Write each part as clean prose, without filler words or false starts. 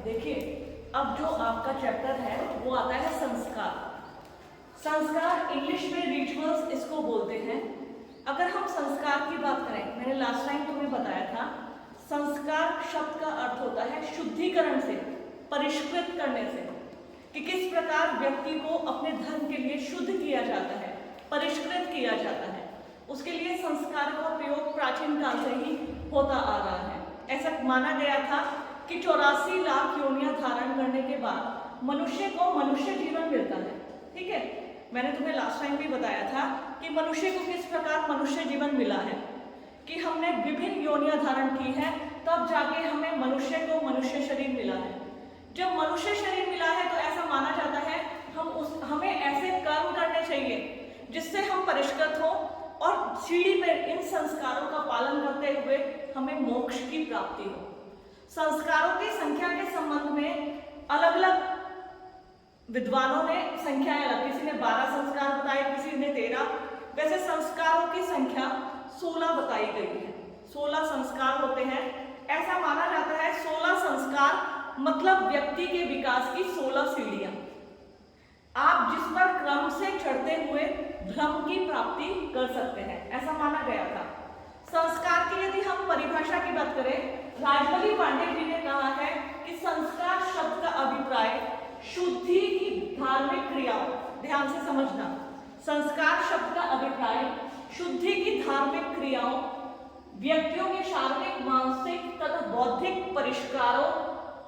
देखिए, अब जो आपका चैप्टर है वो आता है संस्कार। संस्कार इंग्लिश में रिचुअल्स इसको बोलते हैं। अगर हम संस्कार की बात करें, मैंने लास्ट टाइम तुम्हें बताया था, संस्कार शब्द का अर्थ होता है शुद्धिकरण से, परिष्कृत करने से, कि किस प्रकार व्यक्ति को अपने धर्म के लिए शुद्ध किया जाता है, परिष्कृत किया जाता है। उसके लिए संस्कार का प्रयोग प्राचीन काल से ही होता आ रहा है। ऐसा माना गया था कि 84 लाख योनियां धारण करने के बाद मनुष्य को मनुष्य जीवन मिलता है। ठीक है, मैंने तुम्हें लास्ट टाइम भी बताया था कि मनुष्य को किस प्रकार मनुष्य जीवन मिला है, कि हमने विभिन्न योनियां धारण की है, तब जाके हमें मनुष्य को मनुष्य शरीर मिला है। जब मनुष्य शरीर मिला है तो ऐसा माना जाता है हमें ऐसे कर्म करने चाहिए जिससे हम परिष्कृत हो और सीढ़ी में इन संस्कारों का पालन करते हुए हमें मोक्ष की प्राप्ति हो। संस्कारों की संख्या के संबंध में अलग अलग विद्वानों ने संख्याएं अलग, किसी ने 12 संस्कार बताए, किसी ने 13। वैसे संस्कारों की संख्या 16 बताई गई है। 16 संस्कार होते हैं। ऐसा माना जाता है 16 संस्कार मतलब व्यक्ति के विकास की 16 सीढ़ियां, आप जिस पर क्रम से चढ़ते हुए ब्रह्म की प्राप्ति कर सकते हैं, ऐसा माना गया था। संस्कार की यदि हम परिभाषा की बात करें, राजबली पांडे जी ने कहा है कि संस्कार शब्द का अभिप्राय शुद्धि की धार्मिक क्रियाओं, ध्यान से समझना, संस्कार शब्द का अभिप्राय शुद्धि की धार्मिक क्रियाओं, व्यक्तियों के शारीरिक, मानसिक तथा बौद्धिक परिष्कारों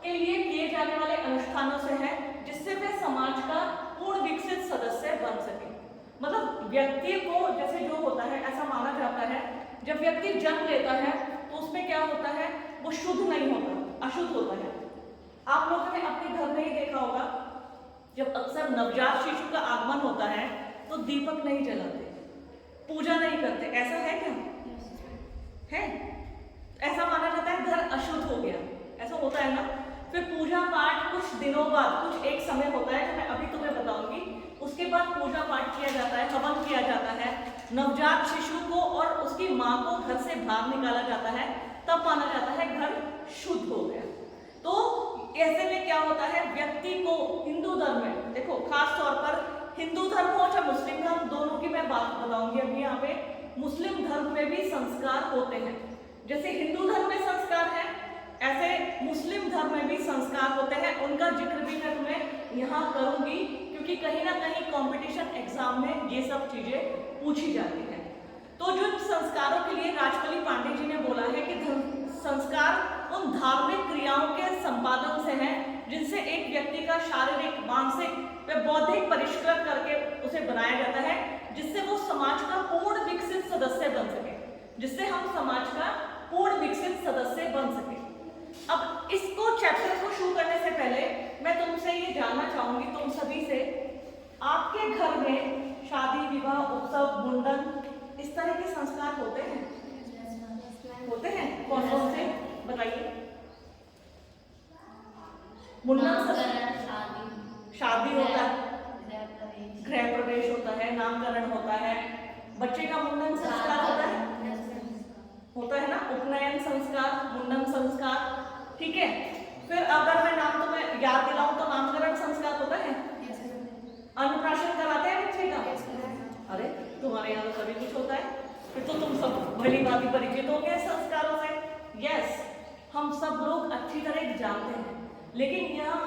के लिए किए जाने वाले अनुष्ठानों से है, जिससे वे समाज का पूर्ण विकसित सदस्य बन सके। मतलब व्यक्ति को जैसे जो होता है, ऐसा माना जाता है जब व्यक्ति जन्म लेता है तो उसमें क्या होता है, वो शुद्ध नहीं होता, अशुद्ध होता है। आप लोगों ने अपने घर में ही देखा होगा, जब अक्सर नवजात शिशु का आगमन होता है तो दीपक नहीं जलाते, पूजा नहीं करते, ऐसा है क्या? है? ऐसा माना जाता है घर अशुद्ध हो गया, ऐसा होता है ना। फिर पूजा पाठ कुछ दिनों बाद, कुछ एक समय होता है जो मैं अभी तुम्हें बताऊंगी, उसके बाद पूजा पाठ किया जाता है, हवन किया जाता है, नवजात शिशु को और उसकी माँ को घर से बाहर निकाला जाता है, तब माना जाता है घर शुद्ध हो गया। तो ऐसे में क्या होता है, व्यक्ति को हिंदू धर्म में, देखो खास तौर पर हिंदू धर्म हो चाहे मुस्लिम धर्म, दोनों की मैं बात बताऊंगी अभी यहाँ पे। मुस्लिम धर्म में भी संस्कार होते हैं, जैसे हिंदू धर्म में संस्कार है, ऐसे मुस्लिम धर्म में भी संस्कार होते हैं। उनका जिक्र भी मैं तुम्हें यहाँ करूंगी, क्योंकि कहीं ना कहीं कंपटीशन एग्जाम में ये सब चीजें पूछी जाती है। तो जो संस्कारों के लिए राजबली पांडे जी ने बोला है कि संस्कार उन धार्मिक क्रियाओं के संपादन से हैं जिनसे एक व्यक्ति का शारीरिक, मानसिक व बौद्धिक परिष्कृत करके उसे बनाया जाता है, जिससे वो समाज का पूर्ण विकसित सदस्य बन सके, जिससे हम समाज का पूर्ण विकसित सदस्य बन सके। अब इसको चैप्टर को शुरू करने से पहले मैं तुमसे ये जानना चाहूंगी, तुम सभी से, आपके घर में शादी, विवाह, उत्सव, मुंडन, इस तरह के संस्कार होते हैं? होते हैं। कौन कौन से बताइए? मुंडन, शादी होता है, गृह प्रवेश होता है, नामकरण होता है, बच्चे का मुंडन संस्कार होता है ना, उपनयन संस्कार, मुंडन संस्कार, ठीक है। फिर अगर मैं नाम तुम्हें याद दिलाऊं तो नामकरण संस्कार होता है, अन्नप्राशन कराते हैं बच्चे का। अरे तुम्हारे यहाँ तो सभी कुछ होता है, फिर तो तुम सब भली भांति परिचित हो गए संस्कारों से। यस, हम सब लोग अच्छी तरह जानते हैं, लेकिन यहाँ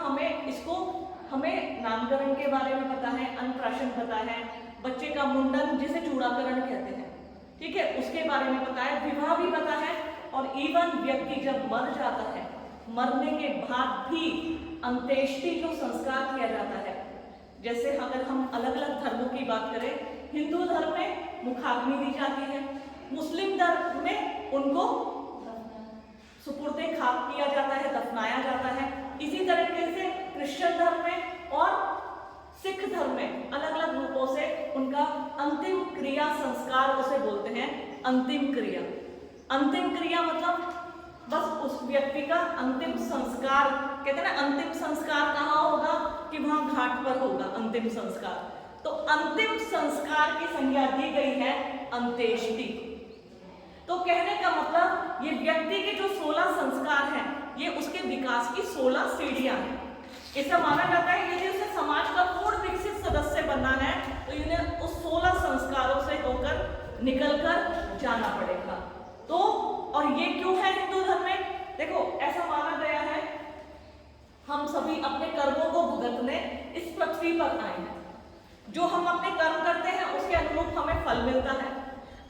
हमें नामकरण के बारे में पता है, अन्नप्राशन पता है, बच्चे का मुंडन जिसे चूड़ाकरण कहते हैं, ठीक है, उसके बारे में पता है, विवाह भी पता है, और इवन व्यक्ति जब मर जाता है, मरने के बाद भी अंत्येष्टि जो संस्कार किया जाता है, जैसे अगर हम अलग अलग धर्मों की बात करें, हिंदू धर्म में मुखाग्नि दी जाती है, मुस्लिम धर्म में उनको सुपुर्दे खाक किया जाता है, दफनाया जाता है। इसी तरीके से क्रिश्चियन धर्म में और सिख धर्म में अलग अलग रूपों से उनका अंतिम क्रिया संस्कार उसे बोलते हैं अंतिम क्रिया। अंतिम क्रिया मतलब बस उस व्यक्ति का अंतिम संस्कार, कहते हैं ना अंतिम संस्कार कहाँ होगा, कि वहां घाट पर होगा अंतिम संस्कार। तो अंतिम संस्कार की संज्ञा दी गई है अंत्येष्टि। तो कहने का मतलब ये व्यक्ति के जो 16 संस्कार हैं ये उसके विकास की 16 सीढ़ियां हैं। ऐसा माना जाता है यदि उसे समाज का पूर्ण विकसित सदस्य बनना है तो इन्हें उस 16 संस्कारों से होकर निकलकर जाना पड़ेगा। तो और ये क्यों है हिंदू धर्म में? देखो ऐसा माना गया है हम सभी अपने कर्मों को भुगतने इस पृथ्वी पर आए हैं। जो हम अपने कर्म करते हैं उसके अनुरूप हमें फल मिलता है।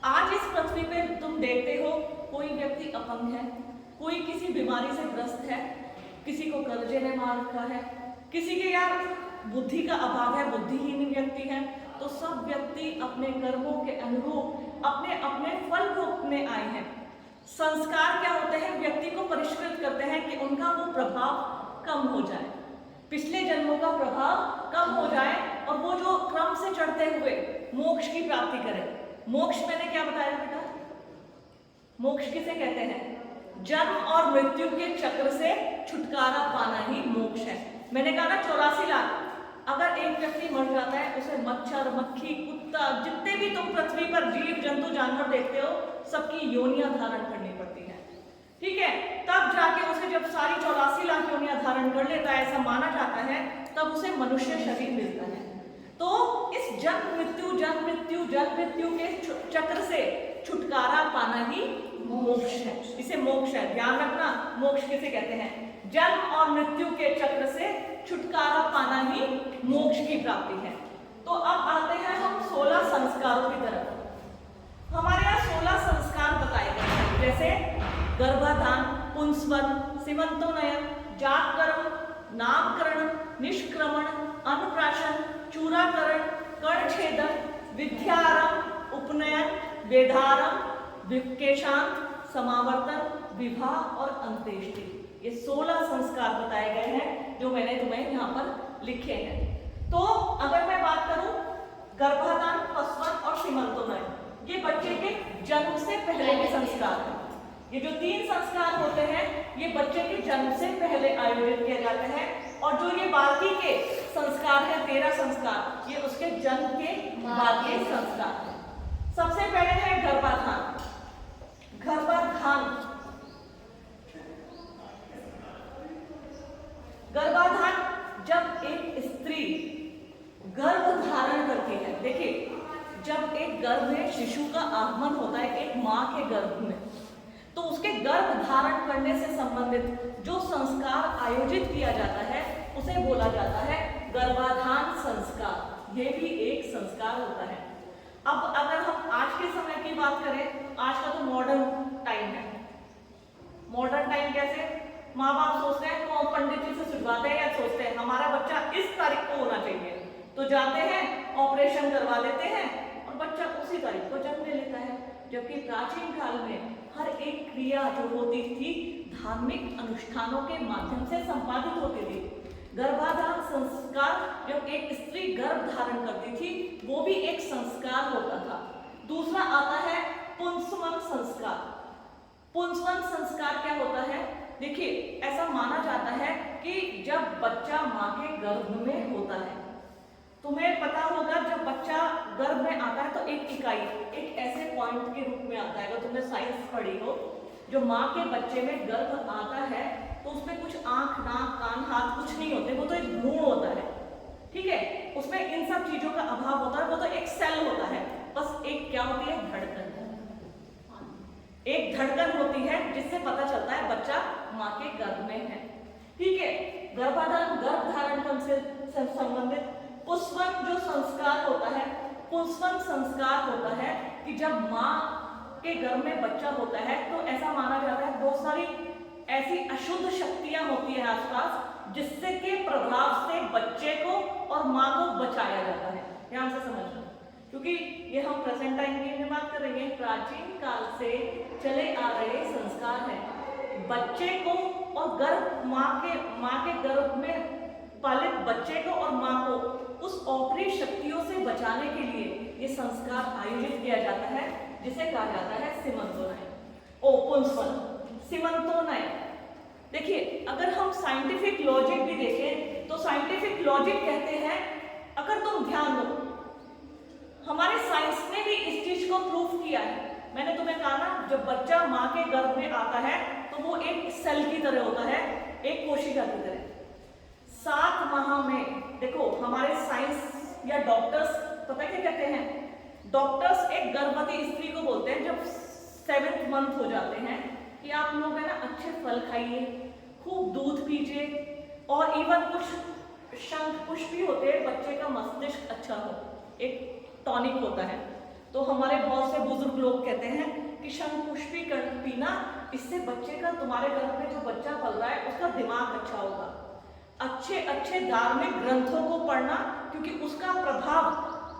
आज इस पृथ्वी पे तुम देखते हो कोई व्यक्ति अपंग है, कोई किसी बीमारी से ग्रस्त है, किसी को कर्जे ने मार रखा है, किसी के यार बुद्धि का अभाव है, बुद्धिहीन व्यक्ति है। तो सब व्यक्ति अपने कर्मों के अनुरूप अपने अपने फल भोगने आए हैं। संस्कार क्या होते हैं? व्यक्ति को परिष्कृत करते हैं कि उनका वो प्रभाव कम हो जाए, पिछले जन्मों का प्रभाव कम हो जाए और वो जो क्रम से चढ़ते हुए मोक्ष की प्राप्ति करें। मोक्ष मैंने क्या बताया बेटा? मोक्ष किसे कहते हैं? जन्म और मृत्यु के चक्र से छुटकारा पाना ही मोक्ष है। मैंने कहा ना 84 लाख। अगर एक व्यक्ति मर जाता है उसे मच्छर, मक्खी, कुत्ता, जितने भी तुम पृथ्वी पर जीव जंतु जानवर देखते हो सबकी योनियां धारण करनी पड़ती है। ठीक है, तब जाके उसे जब सारी 84 लाख योनियां धारण कर लेता है, ऐसा माना जाता है, तब उसे मनुष्य शरीर मिलता है। तो इस जन्म मृत्यु के चक्र से छुटकारा पाना ही मोक्ष है। इसे मोक्ष है, ध्यान रखना। मोक्ष किसे कहते हैं? जन्म और मृत्यु के चक्र से छुटकारा पाना ही मोक्ष की प्राप्ति है। तो अब आते हैं हम 16 संस्कारों की तरफ। हमारे यहाँ 16 संस्कार बताए गए हैं, जैसे गर्भाधान, पुंसवन, सीमंतोन्नयन, जातकर्म, नामकरण, निष्क्रमण, अन्नप्राशन, चूराकरण, कर्णछेदन, विद्यारंभ, उपनयन, वेदारंभ, विकेशांत, समावर्तन, विवाह और अंत्येष्टि। ये 16 संस्कार बताए गए हैं जो मैंने तुम्हें यहाँ पर लिखे हैं। तो अगर मैं बात करूं गर्भाधान, पुंसवन और सीमंतोन्नयन, ये बच्चे के जन्म से पहले के संस्कार हैं। ये जो 3 संस्कार होते हैं ये बच्चे के जन्म से पहले आयोजित किए जाते हैं, और जो ये बाकी के संस्कार है 13 संस्कार, ये उसके जन्म के बाद के संस्कार हैं। सबसे पहले है गर्भाधान। गर्भाधान जब एक स्त्री गर्भ धारण करती है, देखिए जब एक गर्भ में शिशु का आगमन होता है एक माँ के गर्भ में, तो उसके गर्भ धारण करने से संबंधित जो संस्कार आयोजित किया जाता है उसे बोला जाता है गर्भाधान संस्कार। ये भी एक संस्कार होता है। अब अगर हम आज के समय की बात करें, आज का तो मॉडर्न टाइम है। मॉडर्न टाइम कैसे? माँ बाप सोचते हैं तो पंडित जी से सुलझाते हैं या सोचते हैं हमारा बच्चा इस तारीख को होना चाहिए, तो जाते हैं ऑपरेशन करवा लेते हैं और बच्चा उसी तारीख को जन्म ले लेता है। जबकि प्राचीन काल में हर एक क्रिया जो होती थी धार्मिक अनुष्ठानों के माध्यम से संपादित होती थी। गर्भाधान संस्कार जब एक स्त्री गर्भ धारण करती थी वो भी एक संस्कार होता था। दूसरा आता है पुंसवन संस्कार। पुंसवन संस्कार क्या होता है? देखिए ऐसा माना जाता है कि जब बच्चा माँ के गर्भ में होता है, तुम्हें पता होगा जब बच्चा गर्भ में आता है तो एक इकाई एक ऐसे पॉइंट के रूप में आता है। अगर तुमने साइंस पढ़ी हो, जो माँ के बच्चे में गर्भ आता है तो उसमें कुछ आंख, नाक, कान, हाथ कुछ नहीं होते, वो तो एक भ्रूण होता है। ठीक है, उसमें इन सब चीजों का अभाव होता है, वो तो एक सेल होता है। बस एक क्या होती है? धड़कन। एक धड़कन होती है जिससे पता चलता है बच्चा माँ के गर्भ में है। ठीक है, गर्भाधान गर्भ धारण से संबंधित पुंसवन जो संस्कार होता है, पुंसवन संस्कार होता है कि जब माँ के गर्भ में बच्चा होता है तो ऐसा माना जाता है बहुत सारी ऐसी अशुद्ध शक्तियां होती है आसपास जिससे के प्रभाव से बच्चे को और माँ को बचाया जाता है। ध्यान से समझना, क्योंकि ये हम प्रेजेंट टाइम की बात कर रहे हैं, प्राचीन काल से चले आ रहे संस्कार है। बच्चे को और गर्भ माँ के गर्भ में पालित बच्चे को और माँ को उस औपरी शक्तियों से बचाने के लिए ये संस्कार आयोजित किया जाता है, जिसे कहा जाता है सीमंतोन्नयन। पुंसवन, सीमंतोन्नयन। देखिए अगर हम साइंटिफिक लॉजिक भी देखें तो साइंटिफिक लॉजिक कहते हैं, अगर तुम ध्यान दो हमारे साइंस ने भी इस चीज को प्रूफ किया है। मैंने तुम्हें कहा ना जब बच्चा माँ के गर्भ में आता है तो तो वो एक सेल की तरह होता है, एक कोशिका की तरह। 7 माह में देखो हमारे साइंस या डॉक्टर्स पता क्या कहते हैं, डॉक्टर्स एक गर्भवती स्त्री को बोलते हैं जब 7th मंथ हो जाते हैं कि आप लोग है ना अच्छे फल खाइए, खूब दूध पीजिए, और इवन कुछ शंख पुष्प भी होते हैं, बच्चे का मस्तिष्क अच्छा हो, एक टॉनिक होता है। तो हमारे बहुत से बुजुर्ग लोग कहते हैं कि शंख पुष्पी पीना, इससे बच्चे का, तुम्हारे घर में जो बच्चा पल रहा है उसका दिमाग अच्छा होगा। अच्छे अच्छे धार्मिक ग्रंथों को पढ़ना, क्योंकि उसका प्रभाव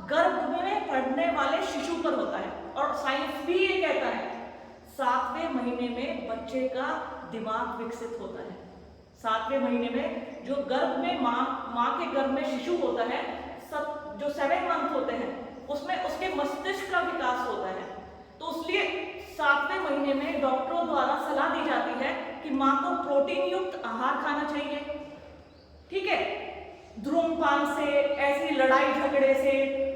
गर्भ में पढ़ने वाले शिशु पर होता है। और साइंस भी ये कहता है 7वें महीने में बच्चे का दिमाग विकसित होता है। 7वें महीने में जो गर्भ में माँ के गर्भ में शिशु होता है, जो 7 मंथ होते हैं उसमें उसके मस्तिष्क का विकास होता है। तो इसलिए 7वें महीने में डॉक्टरों द्वारा सलाह दी जाती है कि माँ को प्रोटीन युक्त आहार खाना चाहिए, ठीक है, धूम्रपान से, ऐसी लड़ाई झगड़े से,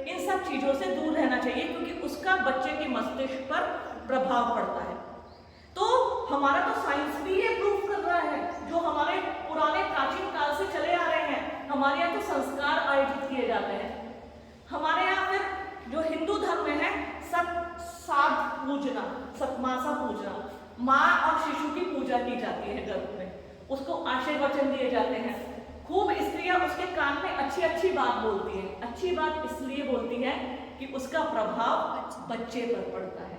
इन सब चीजों से दूर रहना चाहिए, क्योंकि उसका बच्चे के मस्तिष्क पर प्रभाव पड़ता है। तो हमारा तो साइंस भी ये प्रूफ कर रहा है, जो हमारे पुराने प्राचीन काल से चले आ रहे हैं। हमारे यहाँ तो संस्कार आयोजित किए जाते हैं। हमारे यहाँ फिर जो हिंदू धर्म में है, साध पूजना, सतमासा पूजना, माँ और शिशु की पूजा की जाती है गर्भ में, उसको आशीर्वचन दिए जाते हैं। खूब स्त्रियां उसके कान में अच्छी अच्छी बात बोलती है। अच्छी बात इसलिए बोलती है कि उसका प्रभाव बच्चे पर पड़ता है।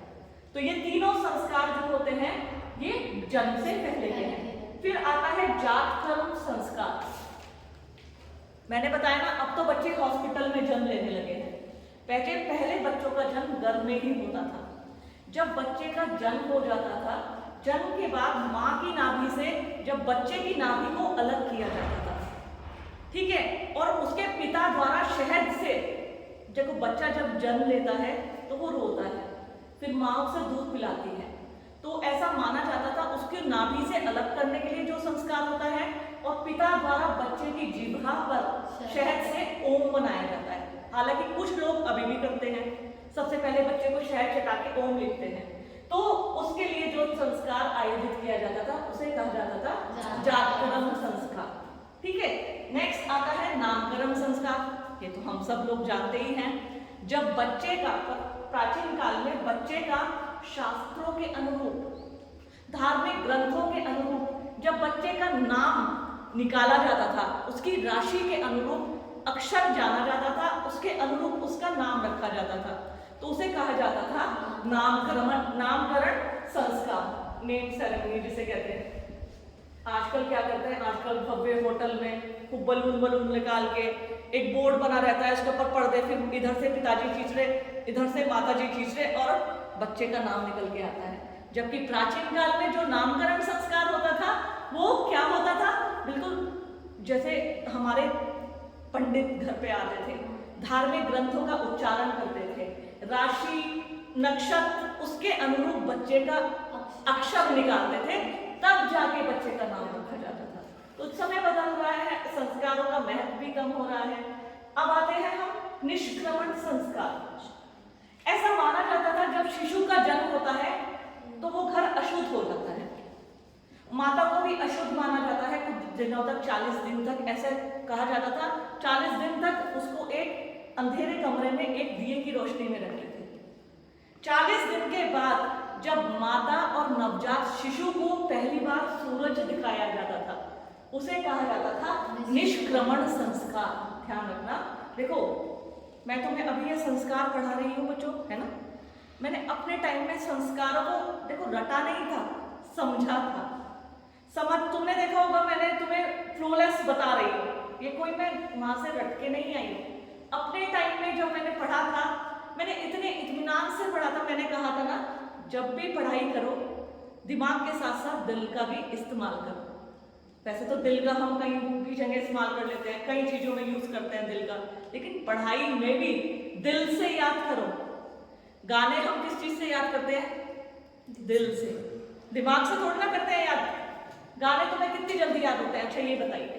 तो ये तीनों संस्कार जो होते हैं ये जन्म से पहले के हैं। फिर आता है जात कर्म संस्कार। मैंने बताया ना, अब तो बच्चे हॉस्पिटल में जन्म लेने लगे हैं। पहले बच्चों का जन्म गर्भ में ही होता था। जब बच्चे का जन्म हो जाता था, जन्म के बाद माँ की नाभि से जब बच्चे की नाभि को अलग किया जाता था, ठीक है, और उसके पिता द्वारा शहद से, जब बच्चा जब जन्म लेता है तो वो रोता है, फिर माँ उसे दूध पिलाती है। तो ऐसा माना जाता था उसकी नाभि से अलग करने के लिए जो संस्कार होता है, और पिता द्वारा बच्चे की जिह्वा पर शहद से ओम बनाया जाता है। हालांकि कुछ लोग अभी भी करते हैं, सबसे पहले बच्चे को शहद चटा के ओम लिखते हैं। तो उसके लिए जो संस्कार आयोजित किया जाता था उसे कहा जाता था जातकर्म संस्कार, ठीक है। नेक्स्ट आता है नामकरण संस्कार। ये तो हम सब लोग जानते ही हैं। जब बच्चे का, प्राचीन काल में बच्चे का शास्त्रों के अनुरूप, धार्मिक ग्रंथों के अनुरूप जब बच्चे का नाम निकाला जाता था, उसकी राशि के अनुरूप अक्षर जाना जाता था, उसके अनुरूप उसका नाम रखा जाता था, तो उसे कहा जाता था नामकरण संस्कार, नेम सेरेमनी जिसे कहते हैं। आजकल क्या करते हैं, आजकल भव्य होटल में खूब बलून निकाल के एक बोर्ड बना रहता है, उसके ऊपर पर्दे, फिर इधर से पिताजी खींच रहे, इधर से माताजी खींच रहे, और बच्चे का नाम निकल के आता है। जबकि प्राचीन काल में जो नामकरण संस्कार होता था वो क्या होता था, बिल्कुल जैसे हमारे पंडित घर पे आते थे, धार्मिक ग्रंथों का उच्चारण करते थे, राशि नक्षत्र उसके अनुरूप बच्चे का अक्षर निकालते थे, तब जाके बच्चे का नाम रखा जाता था। तो समय बदल रहा है, संस्कारों का महत्व भी कम हो रहा है। अब आते हैं हम निष्क्रमण संस्कार। ऐसा माना जाता था जब शिशु का जन्म होता है तो वो घर अशुद्ध हो जाता है, माता को भी अशुद्ध माना जाता है कुछ दिनों तक, 40 दिन तक, ऐसे कहा जाता था। 40 दिन तक उसको एक अंधेरे कमरे में एक दिए की रोशनी में रखते थे। 40 दिन के बाद जब माता और नवजात शिशु को पहली बार सूरज दिखाया जाता था, उसे कहा जाता था निष्क्रमण संस्कार। ध्यान रखना, देखो मैं तुम्हें अभी ये संस्कार पढ़ा रही हूँ बच्चों, है ना। मैंने अपने टाइम में संस्कारों को देखो रटा नहीं था, समझा था। समझ तुमने देखा होगा, मैंने तुम्हें फ्लोलेस बता रही हूँ, ये कोई मैं वहां से रट के नहीं आई हूँ। अपने टाइम में जो मैंने पढ़ा था, मैंने इतने इत्मीनान से पढ़ा था। मैंने कहा था ना, जब भी पढ़ाई करो दिमाग के साथ साथ दिल का भी इस्तेमाल करो। वैसे तो दिल का हम कहीं भी जगह इस्तेमाल कर लेते हैं, कई चीजों में यूज करते हैं दिल का, लेकिन पढ़ाई में भी दिल से याद करो। गाने हम किस चीज से याद करते हैं? दिल से, दिमाग से थोड़ा ना करते हैं याद। गाने तुम्हें कितनी जल्दी याद होते हैं? अच्छा ये बताइए,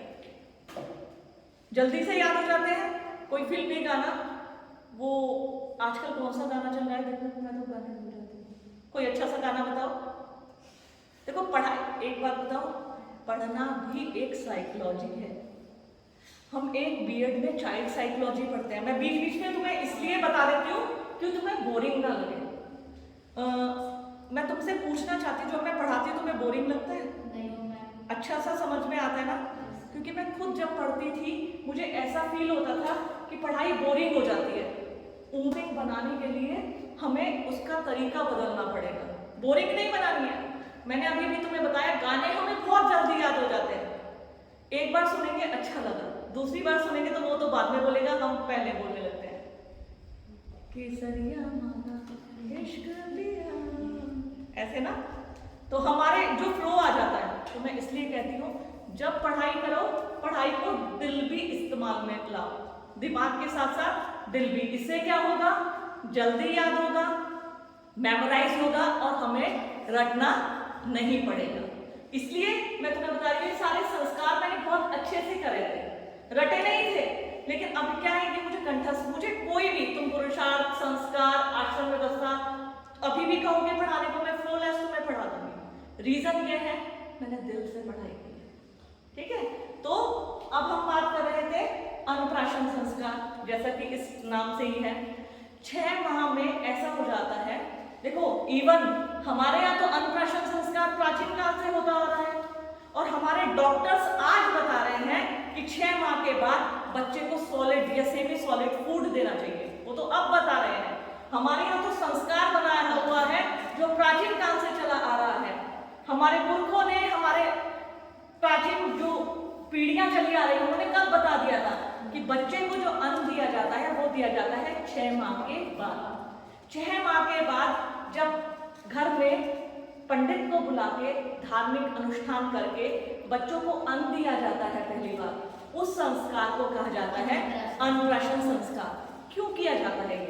जल्दी से याद हो जाते हैं? कोई फिल्मी गाना, वो आजकल कौन सा गाना चल रहा है, देखो मैं तो गाने भूल जाती हूँ। कोई अच्छा सा गाना बताओ। देखो पढ़ाई, एक बात बताओ, पढ़ना भी एक साइकोलॉजी है। हम एक बीएड में चाइल्ड साइकोलॉजी पढ़ते हैं। मैं बीच बीच में तुम्हें इसलिए बता देती हूँ कि तुम्हें बोरिंग ना लगे। मैं तुमसे पूछना चाहती हूँ, जो मैं पढ़ाती हूँ तुम्हें बोरिंग लगता है? नहीं। अच्छा सा समझ में आता है ना? क्योंकि मैं खुद जब पढ़ती थी मुझे ऐसा फील होता था कि पढ़ाई बोरिंग हो जाती है। बोरिंग बनाने के लिए हमें उसका तरीका बदलना पड़ेगा। बोरिंग नहीं बनानी है। मैंने अभी भी तुम्हें बताया, गाने हमें बहुत जल्दी याद हो जाते हैं। एक बार सुनेंगे अच्छा लगा, दूसरी बार सुनेंगे तो वो तो बाद में बोलेगा, हम पहले बोलने लगते हैं। केसरिया माता इश्क दिया, ऐसे ना, तो हमारे जो फ्लो आ जाता है। तो मैं इसलिए कहती हूँ, जब पढ़ाई करो, पढ़ाई को दिल भी इस्तेमाल में लाओ, दिमाग के साथ साथ दिल भी। इससे क्या होगा? जल्दी याद होगा, मेमोराइज होगा और हमें रटना नहीं पड़ेगा। इसलिए मैं तुम्हें बता रही हूँ, सारे संस्कार मैंने बहुत अच्छे से करे थे, रटे नहीं थे। लेकिन अब क्या है कि मुझे कंठस्थ, मुझे कोई भी, तुम पुरुषार्थ, संस्कार, आश्रम व्यवस्था अभी भी कहोगे पढ़ाने को, मैं फ्लोलेस तुम्हें पढ़ा दूंगी। रीजन ये है, मैंने दिल से पढ़ाई की है। ठीक है, तो अब हम बात कर रहे थे अन्नप्राशन संस्कार, जैसा कि इस नाम से ही है। 6 माह में ऐसा हो जाता है, देखो इवन हमारे यहाँ तो अन्नप्राशन संस्कार प्राचीन काल से होता आ रहा है, और हमारे डॉक्टर्स आज बता रहे हैं कि 6 माह के बाद बच्चे को सॉलिड या सेमी सॉलिड फूड देना चाहिए। वो तो अब बता रहे हैं। हमारे यहाँ तो संस्कार बनाया हुआ है जो प्राचीन काल से चला आ रहा है। हमारे पुरखों ने, हमारे प्राचीन जो पीढ़ियां चली आ रही है, उन्होंने कब बता दिया था कि बच्चे को जो अन्न दिया जाता है वो दिया जाता है 6 माह के बाद। 6 माह के बाद जब घर में पंडित को बुला के धार्मिक अनुष्ठान करके बच्चों को अन्न दिया जाता है पहली बार, उस संस्कार को कहा जाता है अन्नप्राशन संस्कार। क्यों किया जाता है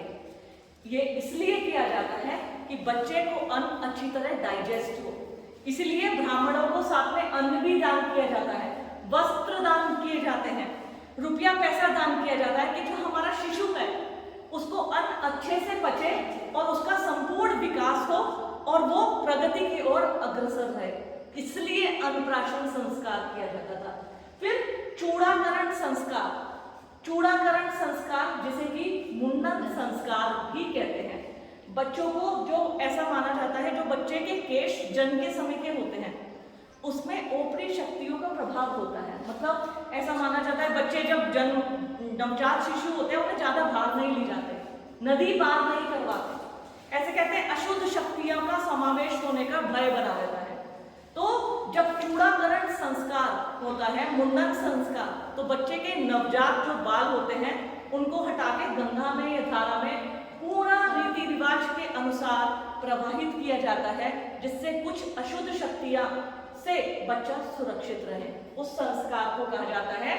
ये इसलिए किया जाता है कि बच्चे को अन्न अच्छी तरह डाइजेस्ट हो। इसलिए ब्राह्मणों को साथ में अन्न भी दान किया जाता है, वस्त्र दान किए जाते हैं, रुपया पैसा दान किया जाता है कि जो हमारा शिशु है उसको अन्न अच्छे से पचे और उसका संपूर्ण विकास हो और वो प्रगति की ओर अग्रसर रहे। इसलिए अन्नप्राशन संस्कार किया जाता था। फिर चूड़ाकरण संस्कार, चूड़ाकरण संस्कार जिसे कि मुंडन संस्कार भी कहते हैं। बच्चों को जो ऐसा माना जाता है, जो बच्चे के केश जन्म के समय के होते हैं उसमें ओपरी शक्तियों का प्रभाव होता है। मतलब ऐसा माना जाता है बच्चे जब जन्म, नवजात शिशु होते हैं उन्हें ज्यादा बाहर नहीं ले जाते, नदी पार नहीं करवाते। ऐसे कहते हैं अशुद्ध शक्तियों का समावेश होने का भय बना रहता है। तो जब चूड़ाकरण संस्कार होता है, मुंडन संस्कार, तो बच्चे के नवजात जो बाल होते हैं उनको हटा के गंगा में या धारा में पूरा रीति रिवाज के अनुसार प्रवाहित किया जाता है, जिससे कुछ अशुद्ध शक्तियां से बच्चा सुरक्षित रहे। उस संस्कार को कहा जाता है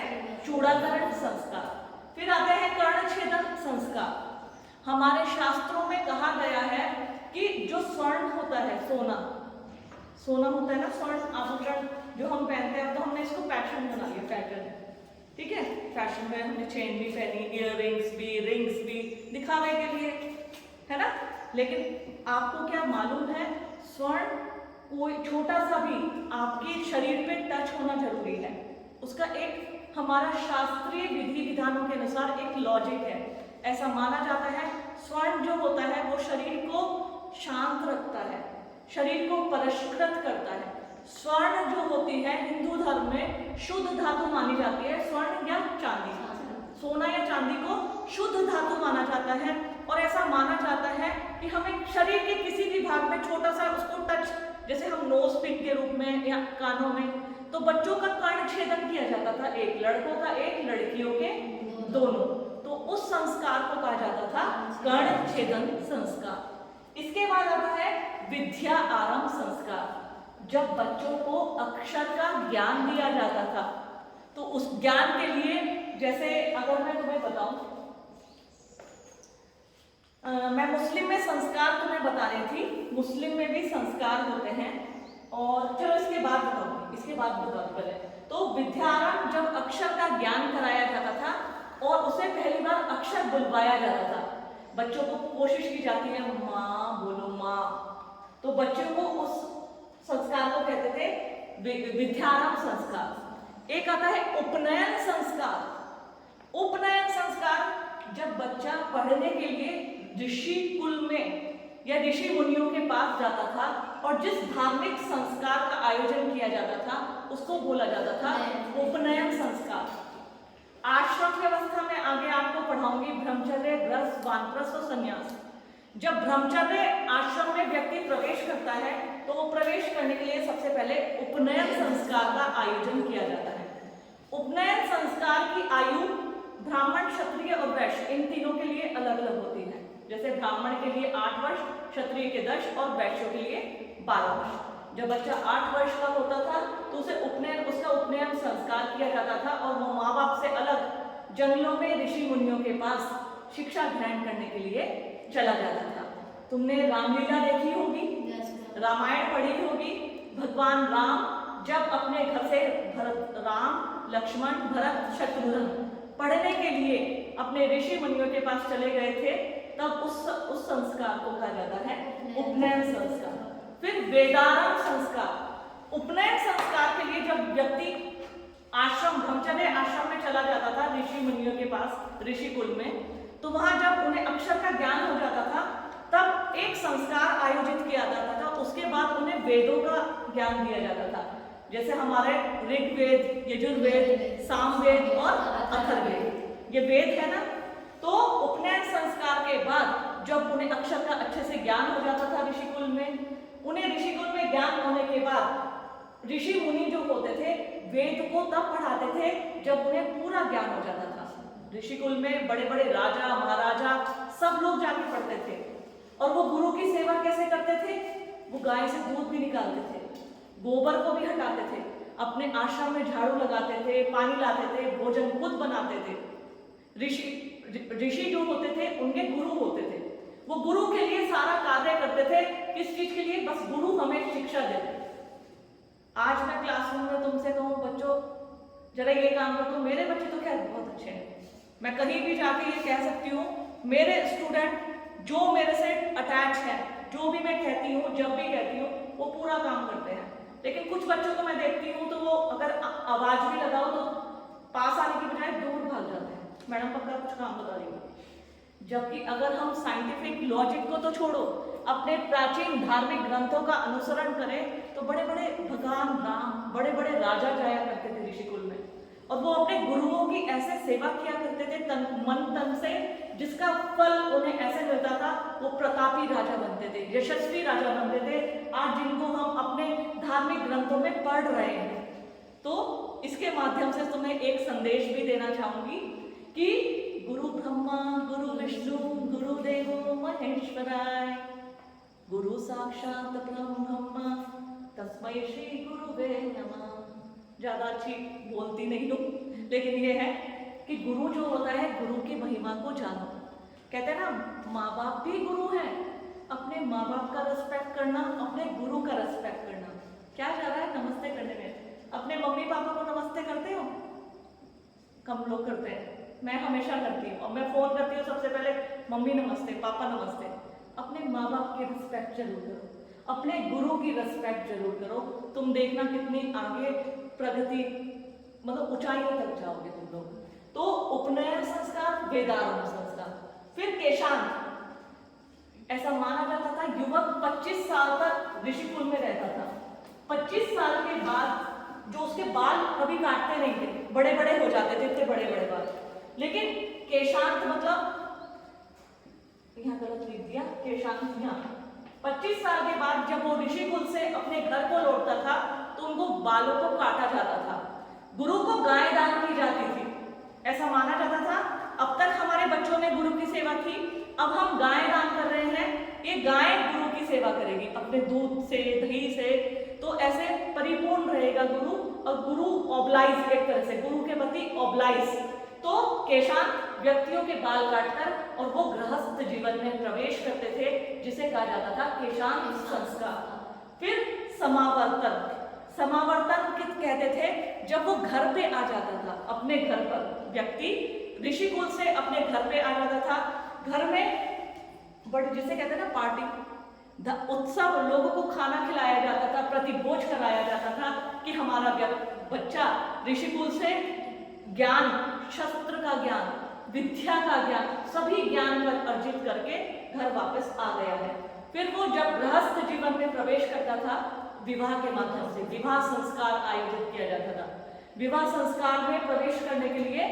चूड़ाकरण संस्कार। फिर आते हैं कर्णछेदन संस्कार। हमारे शास्त्रों में कहा गया है कि जो स्वर्ण होता है, सोना, सोना होता है ना, स्वर्ण आभूषण जो हम पहनते हैं, तो हमने इसको पैटर्न बना लिया, पैटर्न, ठीक है। फैशन में हमने चेन भी पहनी, इयर रिंग्स भी दिखावे के लिए, है ना। लेकिन आपको क्या मालूम है, स्वर्ण कोई छोटा सा भी आपके शरीर पे टच होना जरूरी है। उसका एक हमारा शास्त्रीय विधि विधानों के अनुसार एक लॉजिक है। ऐसा माना जाता है स्वर्ण जो होता है वो शरीर को शांत रखता है, शरीर को परिष्कृत करता है। स्वर्ण जो होती है हिंदू धर्म में शुद्ध धातु मानी जाती है। स्वर्ण या चांदी, सोना या चांदी को शुद्ध धातु माना जाता है। और ऐसा माना जाता है कि हमें शरीर के किसी भी भाग में छोटा सा उसको टच, जैसे हम नोज पिन के रूप में या कानों में, तो बच्चों का कर्ण छेदन किया जाता था, एक लड़कों का एक, लड़कियों के दोनों। तो उस संस्कार को कहा जाता था कर्ण छेदन संस्कार। इसके बाद आता है विद्या आरंभ संस्कार। जब बच्चों को अक्षर का ज्ञान दिया जाता था, तो उस ज्ञान के लिए, जैसे अगर मैं तुम्हें बताऊं, मैं मुस्लिम में संस्कार तुम्हें बता रही थी, मुस्लिम में भी संस्कार होते हैं। और चलो इसके बाद बताऊंगी, इसके बाद बताऊंगी पहले। तो विद्यारंभ जब अक्षर का ज्ञान कराया जाता था और उसे पहली बार अक्षर बुलवाया जाता था, बच्चों को कोशिश की जाती है माँ बोलो माँ, तो बच्चों को उस संस्कार को कहते थे विद्यारंभ संस्कार। एक आता है उपनयन संस्कार। उपनयन संस्कार जब बच्चा पढ़ने के लिए ऋषि कुल में या ऋषि मुनियों के पास जाता था और जिस धार्मिक संस्कार का आयोजन किया जाता था उसको बोला जाता था उपनयन संस्कार। आश्रम व्यवस्था में आगे आपको पढ़ाऊंगी ब्रह्मचर्य, गृहस्थ, वानप्रस्थ और संन्यास। जब ब्रह्मचर्य आश्रम में व्यक्ति प्रवेश करता है तो वो प्रवेश करने के लिए सबसे पहले उपनयन संस्कार का आयोजन किया जाता है। उपनयन संस्कार की आयु ब्राह्मण, क्षत्रिय और वैश्य इन तीनों के लिए अलग अलग होती है। जैसे ब्राह्मण के लिए 8 वर्ष, क्षत्रिय के 10 और वैश्यों के लिए 12 वर्ष। जब बच्चा 8 वर्ष का होता था तो उसका उपनयन संस्कार किया जाता था और वो माँ बाप से अलग जंगलों में ऋषि मुनियों के पास शिक्षा ग्रहण करने के लिए चला जाता था। तुमने रामलीला देखी होगी, रामायण पढ़ी होगी। भगवान राम जब अपने घर से राम, लक्ष्मण, भरत, शत्रुघ्न पढ़ने के लिए अपने ऋषि मुनियों के पास चले गए थे तब उस संस्कार को कहा जाता है उपनयन संस्कार। फिर वेदारंभ संस्कार। उपनयन संस्कार के लिए जब व्यक्ति आश्रम, ब्रह्मचर्य आश्रम में चला जाता था ऋषि मुनियों के पास, ऋषि कुल में, तो वहां जब उन्हें अक्षर का ज्ञान हो जाता था तब एक संस्कार आयोजित किया जाता था। उसके बाद उन्हें वेदों का ज्ञान दिया जाता था। जैसे हमारे ऋग्वेद, यजुर्वेद, सामवेद और अथर्ववेद, ये वेद है ना। तो उपनयन संस्कार के बाद जब उन्हें अक्षर का अच्छे से ज्ञान हो जाता था ऋषिकुल में, उन्हें ऋषिकुल में ज्ञान होने के बाद ऋषि मुनि जो होते थे वेद को तब पढ़ाते थे जब उन्हें पूरा ज्ञान हो जाता था। ऋषिकुल में बड़े बड़े राजा, महाराजा सब लोग जाके पढ़ते थे। और वो गुरु की सेवा कैसे करते थे? वो गाय से दूध भी निकालते थे, गोबर को भी हटाते थे, अपने आश्रम में झाड़ू लगाते थे, पानी लाते थे, भोजन खुद बनाते थे। ऋषि जो होते थे उनके गुरु होते थे। वो गुरु के लिए सारा कार्य करते थे। किस चीज के लिए? बस गुरु हमें शिक्षा देते। आज मैं क्लासरूम में तुमसे कहूँ बच्चों जरा ये काम करो, मेरे बच्चे तो क्या बहुत अच्छे हैं। मैं कहीं भी जाके ये कह सकती हूँ मेरे स्टूडेंट जो मेरे से अटैच है, जो भी मैं कहती हूँ, जब भी कहती हूँ, वो पूरा काम करते हैं। लेकिन कुछ बच्चों को मैं देखती हूँ तो वो अगर आवाज भी लगाओ तो पास आने की बजाय दूर भाग जाते हैं, मैडम पक्का कुछ काम बता रही हो। जबकि अगर हम साइंटिफिक लॉजिक को तो छोड़ो, अपने प्राचीन धार्मिक ग्रंथों का अनुसरण करें तो बड़े बड़े भगवान राम, बड़े बड़े राजा जाया करते थे ऋषिकुल में, और वो अपने गुरुओं की ऐसे सेवा किया करते थे तन मन तन से, जिसका फल उन्हें ऐसे मिलता था वो प्रतापी राजा बनते थे, यशस्वी राजा बनते थे। आज जिनको हम अपने धार्मिक ग्रंथों में पढ़ रहे हैं। तो इसके माध्यम से तुम्हें एक संदेश भी देना चाहूंगी कि गुरु ब्रह्मा गुरु विष्णु गुरुदेवो महेश्वराय, गुरु साक्षात ब्रह्म तस्मै श्री गुरुवे नमः। ज्यादा अच्छी बोलती नहीं हूँ, लेकिन ये है कि गुरु जो होता है, गुरु की महिमा को जानो। कहते हैं ना, माँ बाप भी गुरु हैं। अपने माँ बाप का रिस्पेक्ट करना, अपने गुरु का रिस्पेक्ट करना। क्या जा रहा है नमस्ते करने में? अपने मम्मी पापा को नमस्ते करते हो? कम लोग करते हैं, मैं हमेशा करती हूँ। और मैं फोन करती हूँ सबसे पहले मम्मी नमस्ते, पापा नमस्ते। अपने माँ बाप की रिस्पेक्ट जरूर करो, अपने गुरु की रिस्पेक्ट जरूर करो। तुम देखना कितनी आगे प्रगति, मतलब ऊंचाइयों तक जाओगे तुम लोग। तो उपनयन संस्कार, वेदारंभ संस्कार। फिर केशांत। ऐसा माना जाता था युवक 25 साल तक ऋषिकुल में रहता था। 25 साल के बाद जो उसके बाल कभी काटते नहीं थे, बड़े बड़े हो जाते थे, इतने बड़े बड़े बाल। लेकिन केशांत मतलब यहाँ गलत लिख दिया, केशांत यहाँ 25 साल के बाद जब वो ऋषिकुल से अपने घर को लौटता था तो उनको बालों को काटा जाता था। गुरु को गाय दान की जाती थी, ऐसा माना जाता था। अब तक हमारे बच्चों ने गुरु की सेवा की, अब हम गाय दान कर रहे हैं। ये गाय गुरु की सेवा करेगी अपने दूध से, दही से, तो ऐसे परिपूर्ण रहेगा गुरु। और गुरु ऑब्लाइज, एक तरह से गुरु के प्रति ऑब्लाइज। तो केशांत व्यक्तियों के बाल काटकर और वो गृहस्थ जीवन में प्रवेश करते थे, जिसे कहा जाता था केशांत संस्कार। फिर समावर्तन। समावर्तन कहते थे जब वो घर पे आ जाता था, अपने घर पर व्यक्ति ऋषिकुल से अपने घर पे आ जाता था। घर में बड़े, जिसे कहते हैं ना पार्टी, उत्सव, लोगों को खाना खिलाया जाता था, प्रतिभोज कराया जाता था कि हमारा बच्चा ऋषिकुल से ज्ञान, शस्त्र का ज्ञान, विद्या का ज्ञान, सभी ज्ञान अर्जित करके घर वापस आ गया है। फिर वो जब गृहस्थ जीवन में प्रवेश करता था, विवाह के माध्यम से विवाह संस्कार आयोजित किया जाता था। विवाह संस्कार में प्रवेश करने के लिए,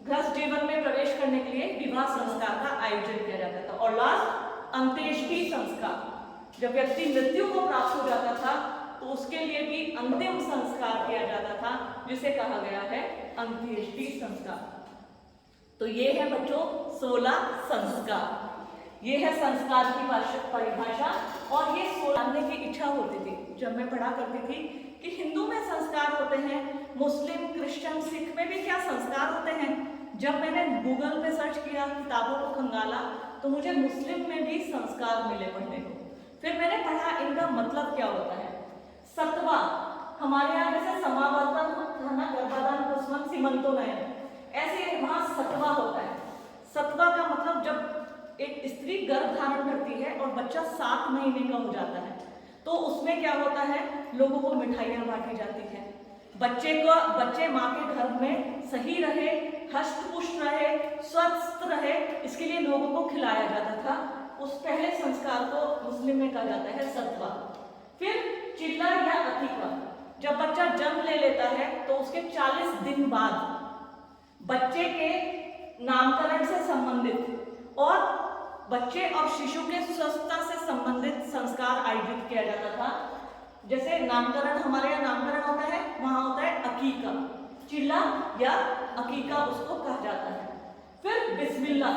गृहस्थ जीवन में प्रवेश करने के लिए विवाह संस्कार का आयोजन किया जाता था। और लास्ट अंत्येष्टि संस्कार, जब व्यक्ति मृत्यु को प्राप्त हो जाता था तो उसके लिए भी अंतिम संस्कार किया जाता था, जिसे कहा गया है अंत्येष्टि संस्कार। तो ये है बच्चों 16 संस्कार। ये है संस्कार की परिभाषा। और ये 16 जानने की इच्छा होती थी जब मैं पढ़ा करती थी कि हिंदू में संस्कार होते हैं, मुस्लिम, क्रिश्चियन, सिख में भी क्या संस्कार होते हैं। जब मैंने गूगल पे सर्च किया, किताबों को खंगाला, तो मुझे मुस्लिम में भी संस्कार मिले पढ़ने को। फिर मैंने पढ़ा इनका मतलब क्या होता है। सत्वा, हमारे यहाँ जैसे समावर्तन होता है ना, गर्भाधान, पुष्पन, सीमंतोनयन, ऐसे वहां सत्वा होता है। सत्वा का मतलब जब एक स्त्री गर्भ धारण करती है और बच्चा 7 महीने का हो जाता है, तो उसमें क्या होता है, लोगों को मिठाइयाँ बांटी जाती है। बच्चे माँ के गर्भ में सही रहे, हष्ट पुष्ट रहे, स्वस्थ रहे, इसके लिए लोगों को खिलाया जाता था। उस पहले संस्कार को मुस्लिम में कहा जाता है सत्वा। फिर चिल्ला या अकीका, जब बच्चा जन्म ले लेता है तो उसके 40 दिन बाद बच्चे के नामकरण से संबंधित और बच्चे और शिशु के स्वस्थता से संबंधित संस्कार आयोजित किया जाता था। जैसे नामकरण, हमारे यहाँ नामकरण होता है, वहां होता है अकीका, चिल्ला या अकीका उसको कहा जाता है। फिर बिस्मिल्लाह,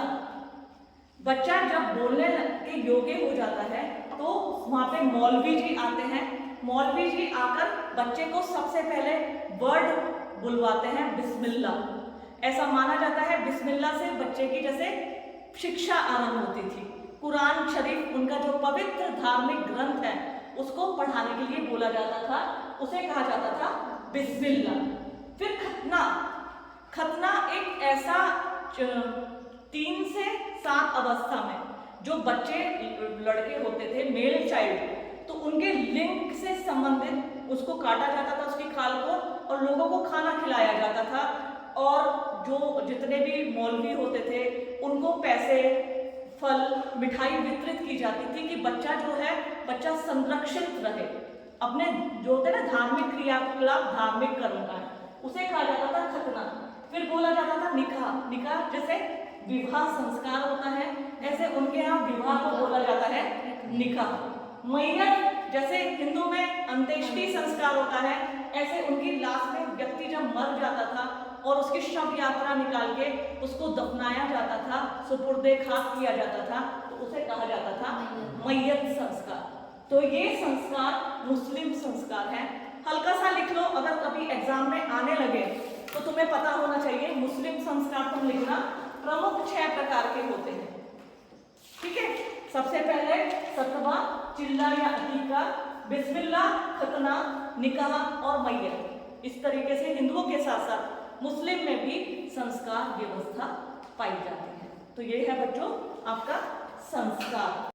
बच्चा जब बोलने के योग्य हो जाता है तो वहां पे मौलवी जी आते हैं। मौलवी जी आकर बच्चे को सबसे पहले वर्ड बुलवाते हैं बिस्मिल्लाह। ऐसा माना जाता है बिस्मिल्लाह से बच्चे की जैसे शिक्षा आरंभ होती थी। कुरान शरीफ, उनका जो पवित्र धार्मिक ग्रंथ है, उसको पढ़ाने के लिए बोला जाता था, उसे कहा जाता था बिस्मिल्लाह। फिर खतना, खतना एक ऐसा 3 से 7 अवस्था में जो बच्चे, लड़के होते थे, मेल चाइल्ड, तो उनके लिंग से संबंधित उसको काटा जाता था, उसकी खाल को, और लोगों को खाना खिलाया जाता था। और जो जितने भी मौलवी होते थे उनको पैसे, फल, मिठाई वितरित की जाती थी कि बच्चा जो है, बच्चा संरक्षित रहे। अपने जो होते ना धार्मिक क्रियाकलाप, धार्मिक कर्म का, उसे कहा जाता था खतना। फिर बोला जाता था निकाह। निकाह जैसे विवाह संस्कार होता है, ऐसे उनके यहाँ विवाह को बोला जाता है निकाह। मैयत, जैसे हिंदू में अंत्येष्टि संस्कार होता है, ऐसे उनकी लाश में व्यक्ति जब मर जाता था और उसकी शव यात्रा निकाल के उसको दफनाया जाता था, सुपुर्दे खाक किया जाता था, तो उसे कहा जाता था मैयत संस्कार। तो ये संस्कार मुस्लिम संस्कार है। हल्का सा लिख लो, अगर कभी एग्जाम में आने लगे तो तुम्हें पता होना चाहिए। मुस्लिम संस्कार तुम लिखना, प्रमुख 6 प्रकार के होते हैं, ठीक है। सबसे पहले सतवा, चिल्ला या अकीका, बिस्मिल्लाह, खतना, निकाह और मैयत। इस तरीके से हिंदुओं के साथ साथ मुस्लिम में भी संस्कार व्यवस्था पाई जाती है। तो ये है बच्चों आपका संस्कार।